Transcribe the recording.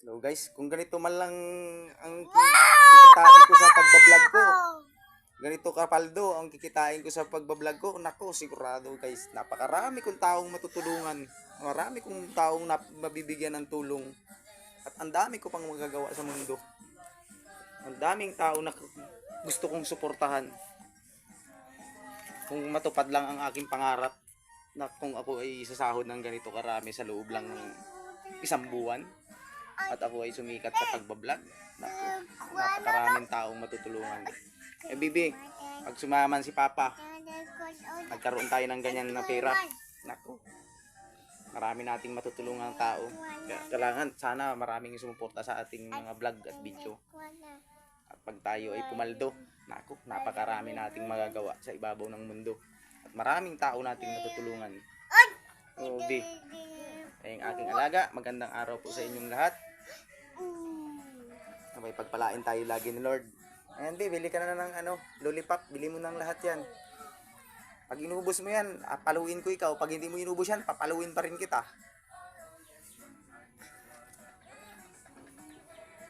Hello guys, kung ganito man lang ang kikitain ko sa pagbablog ko, ganito kapaldo ang kikitain ko sa pagbablog ko, nako sigurado guys, napakarami kong taong matutulungan, marami kong taong mabibigyan ng tulong, at ang dami ko pang magagawa sa mundo. Ang daming tao na gusto kong suportahan. Kung matupad lang ang aking pangarap na kung ako ay sasahod ng ganito karami sa loob lang ng isang buwan, at ako ay sumikat sa pagbablog, naku, napakaraming taong matutulungan. Bibi, pag sumaman si Papa, nagkaroon tayo ng ganyan na pera, naku, marami nating matutulungan ng tao. Kailangan, sana maraming sumuporta sa ating mga vlog at video. At pag tayo ay pumaldo, naku, napakarami nating magagawa sa ibabaw ng mundo. At maraming tao nating matutulungan. O, Bi, ay ang aking alaga, magandang araw po sa inyong lahat. May pagpalain tayo lagi ni Lord. Ayan, Bi, bili ka na ng lollipop. Bili mo ng lahat yan. Pag inubos mo yan, paluin ko ikaw. Pag hindi mo inubos yan, papaluin pa rin kita.